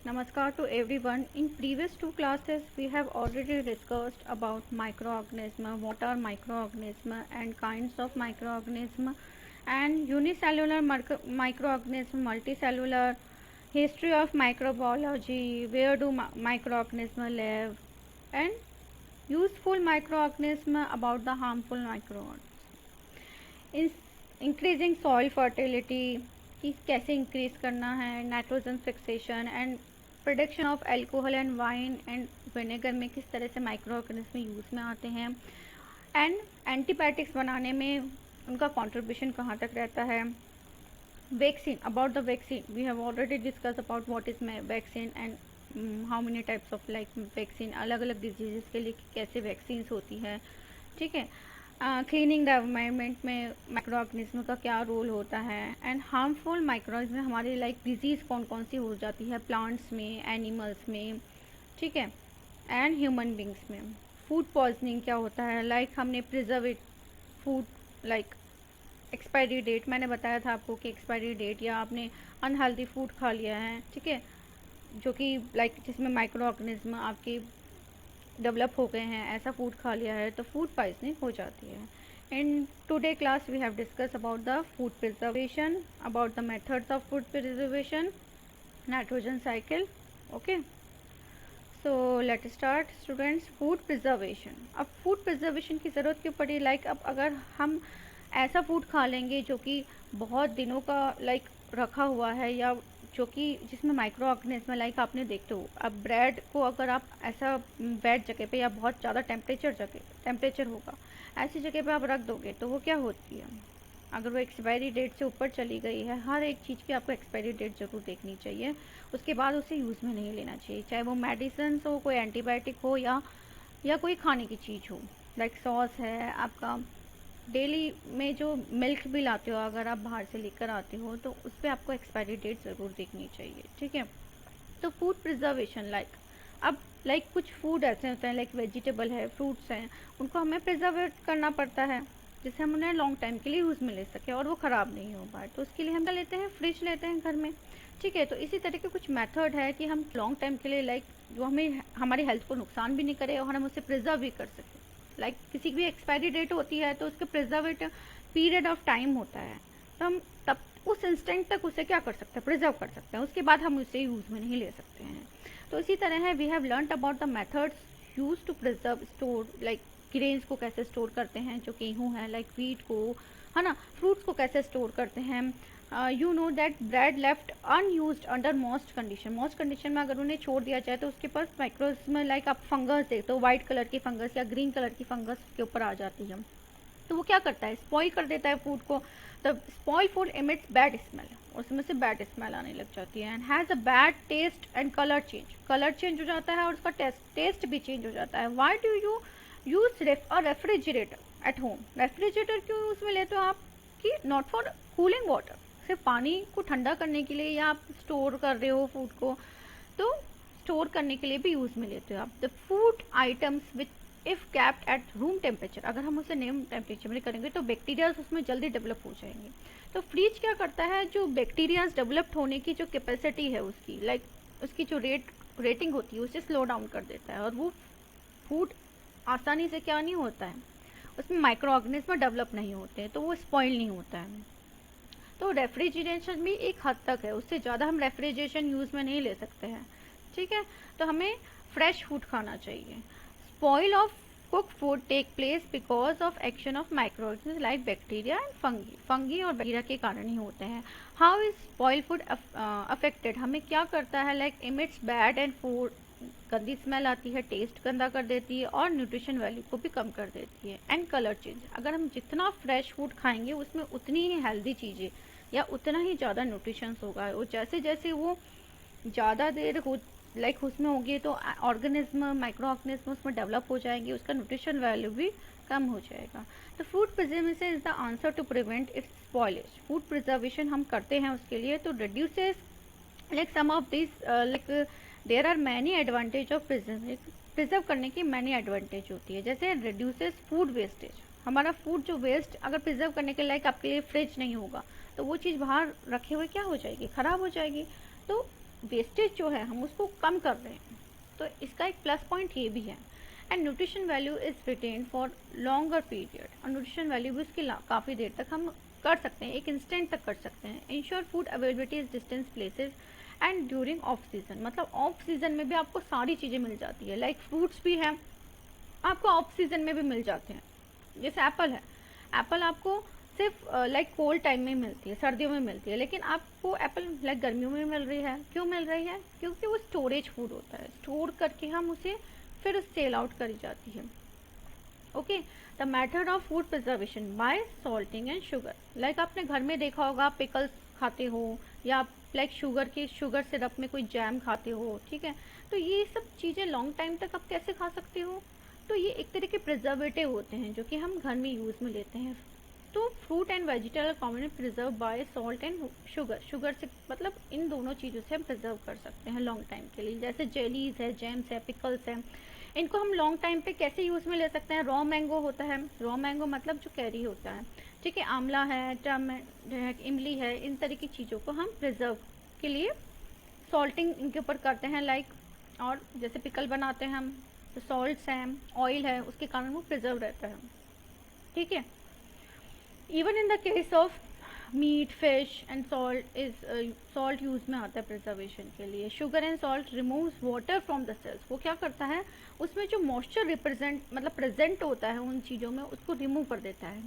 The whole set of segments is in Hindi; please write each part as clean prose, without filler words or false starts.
Namaskar to everyone. In previous two classes, we have already discussed about microorganisms, what are microorganisms and kinds of microorganisms, and unicellular microorganisms, multicellular, history of microbiology, where do microorganisms live, and useful microorganisms about the harmful microorganisms. In increasing soil fertility, कि कैसे इंक्रीज करना है, nitrogen fixation and production of alcohol and wine and vinegar में किस तरह से माइक्रो ऑर्गेनिज्म यूज़ में आते हैं, एंड एंटीबायोटिक्स बनाने में उनका कंट्रीब्यूशन कहाँ तक रहता है. Vaccine, about the vaccine we have already discuss about what is vaccine and how many types of like vaccine, अलग अलग डिजीज़ के लिए कैसे वैक्सीन होती है. ठीक है. क्लीनिंग द एनवायरनमेंट में माइक्रो ऑर्गेनिज्म का क्या रोल होता है, एंड हार्मफुल माइक्रोऑर्गेनिज्म हमारे लाइक डिजीज़ कौन कौन सी हो जाती है प्लांट्स में, एनिमल्स में. ठीक है. एंड ह्यूमन बींग्स में. फूड पॉइजनिंग क्या होता है, लाइक हमने प्रिजर्वेट फूड लाइक एक्सपायरी डेट, मैंने बताया था आपको कि एक्सपायरी डेट या आपने अनहेल्दी फूड खा लिया है, ठीक है, जो कि लाइक जिसमें माइक्रो ऑर्गेनिज्म आपके डेवलप हो गए हैं, ऐसा फूड खा लिया है तो फूड पॉइजनिंग हो जाती है. In today class we have discuss about the food preservation, about the methods of food preservation, nitrogen cycle. Okay, so let start students. Food preservation. अब फूड प्रिजर्वेशन की ज़रूरत क्यों पड़ी, लाइक अब अगर हम ऐसा फूड खा लेंगे जो कि बहुत दिनों का लाइक रखा हुआ है, या जो कि जिसमें माइक्रो ऑर्गेनिज्म लाइक आपने देखते हो, अब ब्रेड को अगर आप ऐसा वेट जगह पे या बहुत ज़्यादा टेम्परेचर होगा ऐसी जगह पे आप रख दोगे तो वो क्या होती है, अगर वो एक्सपायरी डेट से ऊपर चली गई है, हर एक चीज़ की आपको एक्सपायरी डेट ज़रूर देखनी चाहिए, उसके बाद उसे यूज़ में नहीं लेना चाहिए, चाहे वो मेडिसिन हो, कोई एंटीबायोटिक हो, या कोई खाने की चीज़ हो, लाइक सॉस है, आपका डेली में जो मिल्क भी लाते हो अगर आप बाहर से लेकर आते हो तो उस पर आपको एक्सपायरी डेट ज़रूर देखनी चाहिए. ठीक है. तो फूड प्रिजर्वेशन लाइक कुछ फूड ऐसे होते हैं लाइक वेजिटेबल है, फ्रूट्स हैं, उनको हमें प्रिजर्व करना पड़ता है जिससे हम उन्हें लॉन्ग टाइम के लिए यूज़ में ले सकें और वो ख़राब नहीं हो पाए. तो उसके लिए हम क्या लेते हैं, फ्रिज लेते हैं घर में. ठीक है. तो इसी तरह के कुछ मेथड है कि हम लॉन्ग टाइम के लिए लाइक जो हमें हमारी हेल्थ को नुकसान भी नहीं करे और हम उसे प्रिजर्व भी कर सकें. लाइक किसी की भी एक्सपायरी डेट होती है तो उसके प्रिजर्वेटिव पीरियड ऑफ टाइम होता है, तो हम तब उस इंस्टेंट तक उसे क्या कर सकते हैं, प्रिजर्व कर सकते हैं, उसके बाद हम उसे यूज़ में नहीं ले सकते हैं. तो इसी तरह है, we have learned about the methods use to preserve store, like grains को कैसे स्टोर करते हैं, जो गेहूँ है लाइक वीट को, है ना, फ्रूट्स को कैसे स्टोर करते हैं. You know that bread left unused under most condition में अगर उन्हें छोड़ दिया जाए तो उसके पास माइक्रोस में लाइक आप फंगस देखते हो, वाइट कलर की फंगस या ग्रीन कलर की फंगस के ऊपर आ जाती है, तो वो क्या करता है, स्पॉइल कर देता है फूड को. तो spoil food emits bad smell, उसमें से बैड स्मेल आने लग जाती है, and has a bad taste and colour change हो जाता है और उसका टेस्ट भी चेंज हो जाता है. Why do you use refrigerator at home. Refrigerator क्यों यूज में लेते हो आप, कि नॉट फॉर कूलिंग वाटर, सिर्फ पानी को ठंडा करने के लिए, या आप स्टोर कर रहे हो फूड को तो स्टोर करने के लिए भी यूज़ में लेते हो आप. The food items with if capped at room temperature, अगर हम उसे रूम टेम्परेचर में करेंगे तो बैक्टीरियाज उसमें जल्दी डेवलप हो जाएंगे. तो फ्रिज क्या करता है, जो बैक्टीरियाज डेवलप होने की जो कैपेसिटी है उसकी लाइक उसकी जो रेटिंग होती है उसे स्लो डाउन कर देता है, और वो फूड आसानी से क्या नहीं होता है, उसमें माइक्रो ऑर्गेनिज्म डेवलप नहीं होते हैं, तो वो स्पॉइल नहीं होता है. तो रेफ्रिजरेशन भी एक हद तक है, उससे ज़्यादा हम रेफ्रिजरेशन यूज़ में नहीं ले सकते हैं. ठीक है. तो हमें फ्रेश फूड खाना चाहिए. Spoil of cook food take place because of action of microorganism like bacteria and fungi और बैक्टीरिया के कारण ही होते हैं. How is spoil food affected, हमें क्या करता है, like emits bad and food, गंदी स्मेल आती है, टेस्ट गंदा कर देती है और न्यूट्रिशन वैल्यू को भी कम कर देती है. एंड कलर चेंज, अगर हम जितना फ्रेश फूड खाएंगे उसमें उतनी ही हेल्दी चीज़ें या उतना ही ज़्यादा न्यूट्रिशंस होगा, और जैसे जैसे वो ज़्यादा देर हो लाइक उसमें होगी तो ऑर्गेनिज्म माइक्रो ऑर्गेनिज्म उसमें डेवलप हो जाएंगे, उसका न्यूट्रिशन वैल्यू भी कम हो जाएगा. तो food preservation is the answer to prevent its spoilage. Food preservation हम करते हैं उसके लिए तो reduces like some of this like there are many advantage of preserve करने की मैनी एडवांटेज होती है. जैसे रिड्यूसेस फूड वेस्टेज, हमारा फूड जो वेस्ट अगर प्रिजर्व करने के लाइक आपके लिए फ्रिज नहीं होगा तो वो चीज़ बाहर रखे हुए क्या हो जाएगी, ख़राब हो जाएगी. तो वेस्टेज जो है हम उसको कम कर रहे हैं, तो इसका एक प्लस पॉइंट ये भी है। And nutrition value is retain for longer period, और न्यूट्रिशन वैल्यू भी उसकी काफ़ी देर तक हम कर सकते हैं, एक इंस्टेंट तक कर सकते हैं। Ensure food availability is distance places and during off season, मतलब ऑफ सीजन में भी आपको सारी चीज़ें मिल जाती है, लाइक फ्रूट्स भी हैं आपको ऑफ सीजन में भी मिल जाते हैं। जैसे एप्पल है, एप्पल आपको सिर्फ लाइक कोल्ड टाइम में मिलती है, सर्दियों में मिलती है, लेकिन आपको एप्पल लाइक गर्मियों में मिल रही है। क्यों मिल रही है? क्योंकि वो स्टोरेज फूड होता है, स्टोर करके हम उसे फिर सेल आउट करी जाती है। Okay, the method of food preservation by salting and sugar, like आपने घर में देखा होगा आप पिकल्स खाते हो, या आप लाइक शुगर सिरप में कोई जैम खाते हो, ठीक है। तो ये सब चीज़ें लॉन्ग टाइम तक आप कैसे खा सकते हो? तो ये एक तरह के प्रिजर्वेटिव होते हैं जो कि हम घर में यूज़ में लेते हैं। तो fruit and vegetable commonly preserve by salt and sugar से मतलब इन दोनों चीज़ों से हम प्रिजर्व कर सकते हैं लॉन्ग टाइम के लिए। जैसे जेलीज है, जैम्स है, पिकल्स है, इनको हम लॉन्ग टाइम पे कैसे यूज़ में ले सकते हैं? रॉ मैंगो होता है, रॉ मैंगो मतलब जो कैरी होता है, ठीक है, आंवला है, इमली है, इन तरह की चीज़ों को हम प्रिजर्व के लिए सॉल्टिंग इनके ऊपर करते हैं लाइक, और जैसे पिकल बनाते हैं हम, तो सॉल्ट्स हैं, ऑयल है, उसके कारण वो प्रिजर्व रहता है, ठीक है। Even in the case of meat, fish and salt use में आता है प्रिजर्वेशन के लिए। Sugar and salt removes water from the cells, वो क्या करता है, उसमें जो मॉइस्चर मतलब प्रेजेंट होता है उन चीज़ों में, उसको रिमूव कर देता है।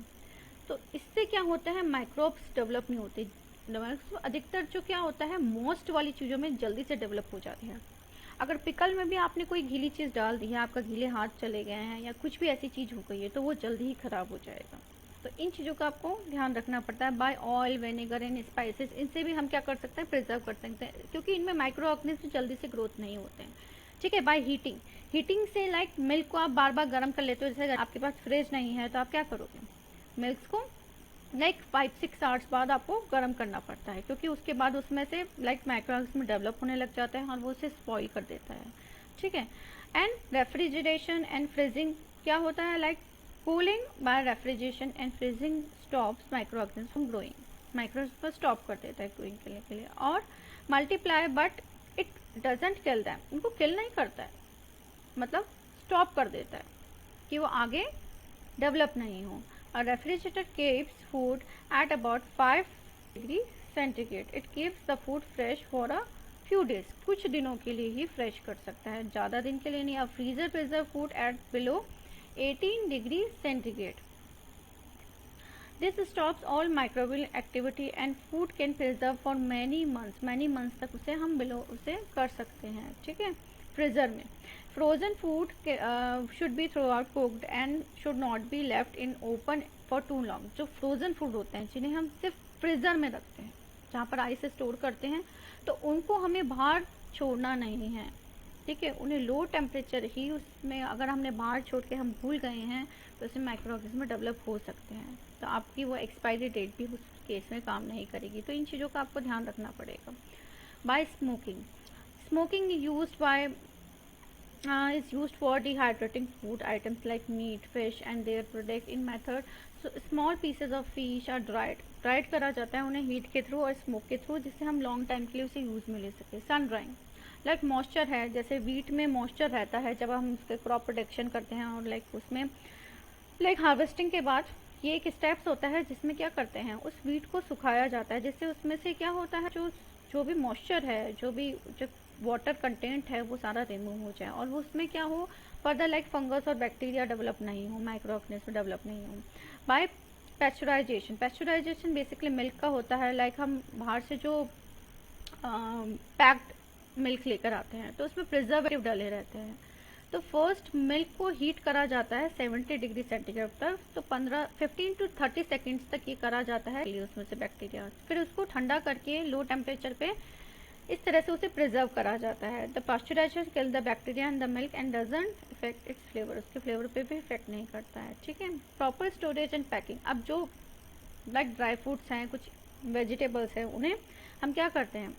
तो इससे क्या होता है, माइक्रोब्स डेवलप नहीं होते। अधिकतर जो क्या होता है, मोस्ट वाली चीज़ों में जल्दी से डेवलप हो जाती है। अगर पिकल में भी आपने कोई गीली चीज़ डाल दी है, आपका गीले हाथ चले गए हैं या कुछ भी ऐसी चीज़ हो गई है, तो वो जल्दी ही ख़राब हो जाएगा। तो इन चीज़ों का आपको ध्यान रखना पड़ता है। By oil, vinegar and spices, इनसे भी हम क्या कर सकते हैं, प्रिजर्व कर सकते हैं, क्योंकि इनमें माइक्रो ऑर्गेनिज्म जल्दी से ग्रोथ नहीं होते हैं, ठीक है। बाय हीटिंग से लाइक मिल्क को आप बार बार गर्म कर लेते हो, जैसे आपके पास फ्रिज नहीं है तो आप क्या करोगे, मिल्क को लाइक 5-6 आवर्स बाद आपको गर्म करना पड़ता है, क्योंकि उसके बाद उसमें से लाइक माइक्रोऑर्गेनिज्म डेवलप होने लग जाते हैं और वो उसे स्पॉइल कर देता है, ठीक है। एंड रेफ्रिजरेशन एंड फ्रीजिंग क्या होता है, like cooling bye refrigeration and freezing stops microorganism from growing, microorganism stop कर देता है ग्रोइंग के लिए। और multiply but it doesn't kill them, उनको किल नहीं करता है, मतलब स्टॉप कर देता है कि वो आगे डेवलप नहीं हो। A refrigerator keeps food at about 5 degrees centigrade. It keeps the food fresh for a few days. कुछ दिनों के लिए ही फ्रेश कर सकता है, ज़्यादा दिन के लिए नहीं। A freezer preserve food at below 18 degrees centigrade. This stops all microbial activity and food can preserve for many months. Many months तक हम below उसे कर सकते हैं, ठीक है, फ्रीज़र में। Frozen food should be throughout cooked and should not be left in open for too long. जो फ्रोज़न फूड होते हैं जिन्हें हम सिर्फ फ्रीज़र में रखते हैं, जहाँ पर आइस स्टोर करते हैं, तो उनको हमें बाहर छोड़ना नहीं है, ठीक है। उन्हें लो टेम्परेचर ही उसमें अगर हमने बाहर छोड़ के हम भूल गए हैं तो उसमें माइक्रोऑर्गेनिज्म डेवलप हो सकते हैं, तो आपकी वो एक्सपायरी डेट भी उस केस में काम नहीं करेगी। तो इन चीज़ों का आपको ध्यान रखना पड़ेगा। By smoking used by is used for dehydrating food items like meat, fish and their product in method. So small pieces of fish are dried करा जाता है उन्हें हीट के थ्रू और स्मोक के थ्रू, जिससे हम लॉन्ग टाइम के लिए उसे यूज़ में ले सके। सन ड्राइंग लाइक मॉइस्चर है, जैसे वीट में मॉइस्चर रहता है जब हम उसके क्रॉप प्रोटेक्शन करते हैं, और लाइक उसमें लाइक हार्वेस्टिंग के बाद ये एक स्टेप्स होता है जिसमें क्या करते हैं, उस वीट को सुखाया जाता है, जिससे उसमें से क्या होता है, जो भी मॉइस्चर है, जो वाटर कंटेंट है, वो सारा रिमूव हो जाए, और वो उसमें क्या हो, फर्दर लाइक फंगस और बैक्टीरिया डेवलप नहीं हो, माइक्रो ऑर्गेनिज्म डेवलप नहीं हो। बाय पैस्चराइजेशन बेसिकली मिल्क का होता है, लाइक हम बाहर से जो पैक्ड मिल्क लेकर आते हैं तो उसमें प्रिजर्वेटिव डाले रहते हैं। तो फर्स्ट मिल्क को हीट करा जाता है 70 डिग्री सेंटीग्रेड तक, तो 15 to 30 सेकेंड्स तक ये करा जाता है उसमें से बैक्टीरिया, फिर उसको ठंडा करके लो टेम्परेचर पे इस तरह से उसे प्रिजर्व करा जाता है। The pasteurization kill the bacteria in the milk and doesn't effect its flavour, उसके फ्लेवर पे भी इफेक्ट नहीं करता है, ठीक है। प्रॉपर स्टोरेज एंड पैकिंग, अब जो लाइक ड्राई फ्रूट्स हैं, कुछ वेजिटेबल्स हैं, उन्हें हम क्या करते हैं,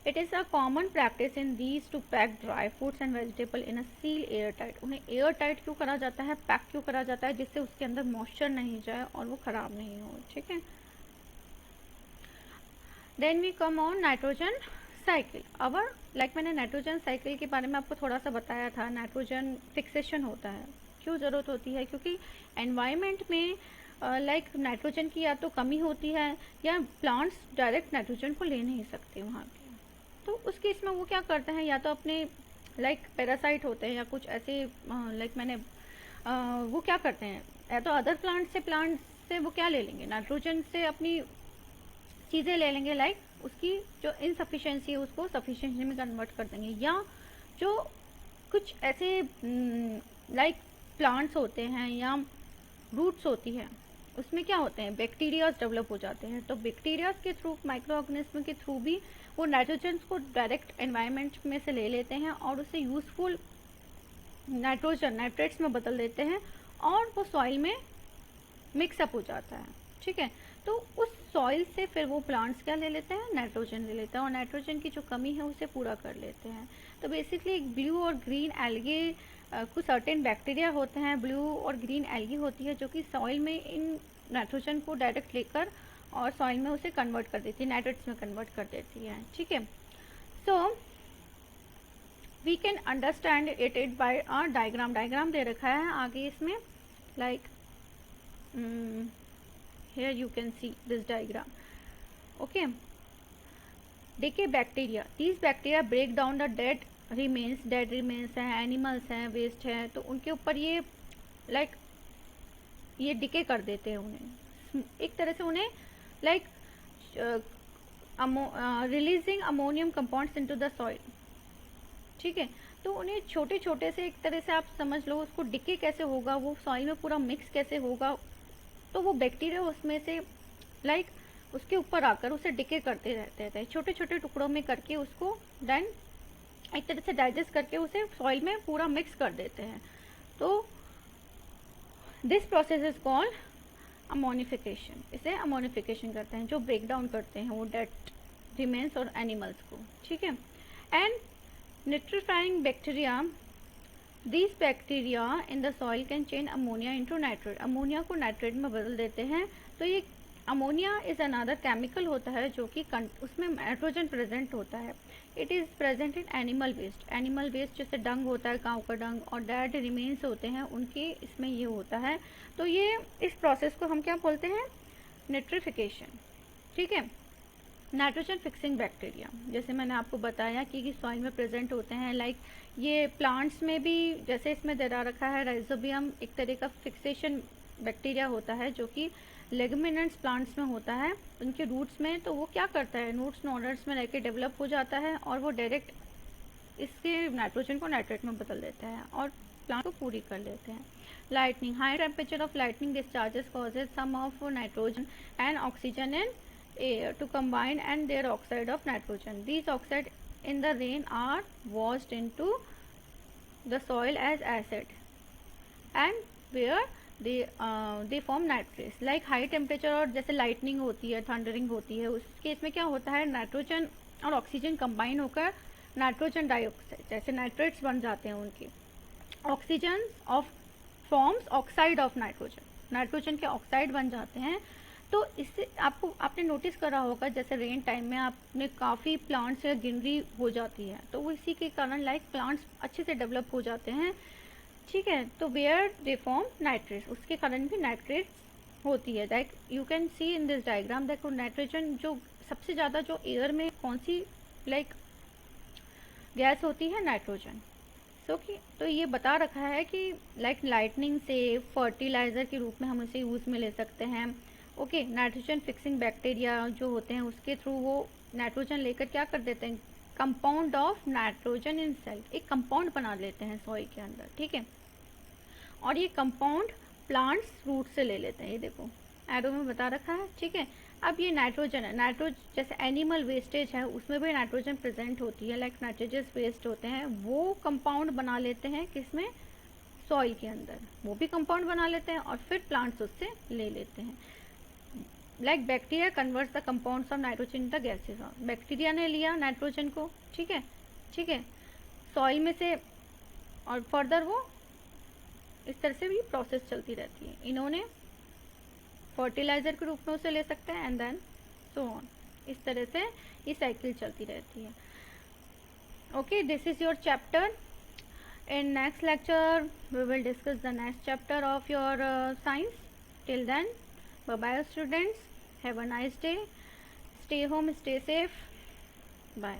it is a common practice in these two pack dry fruits and vegetable in a seal air tight. उन्हें एयर टाइट क्यों करा जाता है, पैक क्यों करा जाता है, जिससे उसके अंदर मॉइस्चर नहीं जाए और वो ख़राब नहीं हो, ठीक है। Then we come on nitrogen cycle our like मैंने नाइट्रोजन साइकिल के बारे में आपको थोड़ा सा बताया था। नाइट्रोजन फिक्सेशन होता है, क्यों ज़रूरत होती है? क्योंकि एनवायरनमेंट में लाइक नाइट्रोजन की या तो कमी होती है या प्लांट्स डायरेक्ट नाइट्रोजन को ले नहीं सकते वहाँ के। तो उस केस में वो क्या करते हैं, या तो अपने लाइक पैरासाइट होते हैं या कुछ ऐसे लाइक मैंने वो क्या करते हैं, या तो अदर प्लांट से वो क्या ले लेंगे, नाइट्रोजन से अपनी चीज़ें ले लेंगे, लाइक उसकी जो इनसफिशिएंसी है उसको सफिशिएंसी में कन्वर्ट कर देंगे। या जो कुछ ऐसे लाइक प्लांट्स होते हैं या रूट्स होती है, उसमें क्या होते हैं, बैक्टीरियाज डेवलप हो जाते हैं। तो बैक्टीरियाज के थ्रू, माइक्रो ऑर्गेनिज्म के थ्रू भी वो नाइट्रोजन को डायरेक्ट एनवायरनमेंट में से ले लेते हैं और उसे यूजफुल नाइट्रोजन नाइट्रेट्स में बदल देते हैं और वो सॉइल में मिक्सअप हो जाता है। ठीक है, तो उस सॉइल से फिर वो प्लांट्स क्या ले लेते हैं, नाइट्रोजन ले लेते हैं और नाइट्रोजन की जो कमी है उसे पूरा कर लेते हैं। तो बेसिकली एक ब्लू और ग्रीन एल्गे, कुछ सर्टेन बैक्टीरिया होते हैं, ब्लू और ग्रीन एल्गी होती है जो कि सॉइल में इन नाइट्रोजन को डायरेक्ट लेकर और सॉइल में उसे कन्वर्ट कर देती है, नाइट्रेट्स में कन्वर्ट कर देती है। ठीक है, so we can understand it by a diagram दे रखा है आगे इसमें, like here you can see this diagram. Okay, decay bacteria, these bacteria break down the dead remains हैं, एनिमल्स हैं, वेस्ट है, तो उनके ऊपर ये लाइक ये डिके कर देते हैं उन्हें, एक तरह से उन्हें like releasing ammonium compounds into the soil. ठीक है, तो उन्हें छोटे छोटे से, एक तरह से आप समझ लो उसको डिके कैसे होगा, वो सॉइल में पूरा मिक्स कैसे होगा, तो वो बैक्टीरिया उसमें से लाइक उसके ऊपर आकर उसे डिके करते रहते हैं, छोटे छोटे टुकड़ों में करके उसको देन एक तरह से डाइजेस्ट करके उसे सॉइल में पूरा मिक्स कर देते हैं। तो this process is called ammonification, इसे अमोनिफिकेशन करते हैं, जो ब्रेक डाउन करते हैं वो डेड रिमेन्स और एनिमल्स को। ठीक है, and nitrifying bacteria, These bacteria in the soil can change ammonia into nitrate, ammonia को नाइट्रेट में बदल देते हैं। तो ये अमोनिया इज अनदर केमिकल होता है जो कि उसमें नाइट्रोजन प्रेजेंट होता है। It is present in animal waste जैसे डंग होता है, गाँव का डंग, और डेड रिमेन्स होते हैं उनके, इसमें ये होता है। तो ये इस प्रोसेस को हम क्या बोलते हैं, निट्रिफिकेशन। ठीक है, नाइट्रोजन फिक्सिंग बैक्टीरिया, जैसे मैंने आपको बताया कि सॉइल में प्रेजेंट होते हैं, लाइक ये प्लांट्स में भी, जैसे इसमें दे रखा है राइजोबियम, एक तरह का फिक्सेशन बैक्टीरिया होता है जो कि लेगुमिनेंट्स प्लांट्स में होता है, उनके रूट्स में। तो वो क्या करता है, रूट्स नोडल्स में रहकर डेवलप हो जाता है और वो डायरेक्ट इसके नाइट्रोजन को नाइट्रेट में बदल देता है और प्लांट को पूरी कर लेते हैं। Lightning, high temperature of lightning discharges causes some of nitrogen and oxygen in air to combine and their oxide of nitrogen. These oxide in the rain are washed into the soil as acid and where they form nitrates. Like high temperature और जैसे lightning होती है, thundering होती है, उस केस में क्या होता है, नाइट्रोजन और ऑक्सीजन कंबाइन होकर नाइट्रोजन डाइऑक्साइड जैसे नाइट्रेट्स बन जाते हैं उनके। Oxygen of forms oxide of nitrogen, nitrogen के ऑक्साइड बन जाते हैं। तो इससे आपने नोटिस करा होगा, जैसे रेन टाइम में आपने काफ़ी प्लांट्स या ग्रीनरी हो जाती है, तो वो इसी के कारण लाइक प्लांट्स अच्छे से डेवलप हो जाते हैं। ठीक है, तो वेयर दे फॉर्म नाइट्रेट्स, उसके कारण भी नाइट्रेट्स होती है। Like you can see in this diagram, देखो नाइट्रोजन जो सबसे ज़्यादा जो एयर में कौन सी लाइक गैस होती है, नाइट्रोजन। तो ये बता रखा है कि लाइक लाइटनिंग से फर्टिलाइज़र के रूप में हम इसे यूज़ में ले सकते हैं। ओके, नाइट्रोजन फिक्सिंग बैक्टीरिया जो होते हैं उसके थ्रू वो नाइट्रोजन लेकर क्या कर देते हैं, compound of nitrogen in cell, एक कंपाउंड बना लेते हैं सॉइल के अंदर। ठीक है, और ये कंपाउंड प्लांट्स रूट से ले लेते हैं, ये देखो एरो में बता रखा है। ठीक है, अब ये नाइट्रोजन है, जैसे एनिमल वेस्टेज है उसमें भी नाइट्रोजन प्रेजेंट होती है, लाइक नाइट्रोजस वेस्ट होते हैं, वो कंपाउंड बना लेते हैं किसमें, सॉइल के अंदर, वो भी कंपाउंड बना लेते हैं और फिर प्लांट्स उससे ले लेते हैं। Like bacteria converts the compounds of nitrogen the gases, bacteria ने लिया नाइट्रोजन को, ठीक है, सॉइल में से, और फर्दर वो इस तरह से भी प्रोसेस चलती रहती है। इन्होंने फर्टिलाइजर के रूप में उसे ले सकते हैं एंड देन सो ऑन, इस तरह से ये साइकिल चलती रहती है। Okay, this is your chapter. In next lecture we will discuss the next chapter of your science. Till then, bye bye students, have a nice day, stay home, stay safe, bye.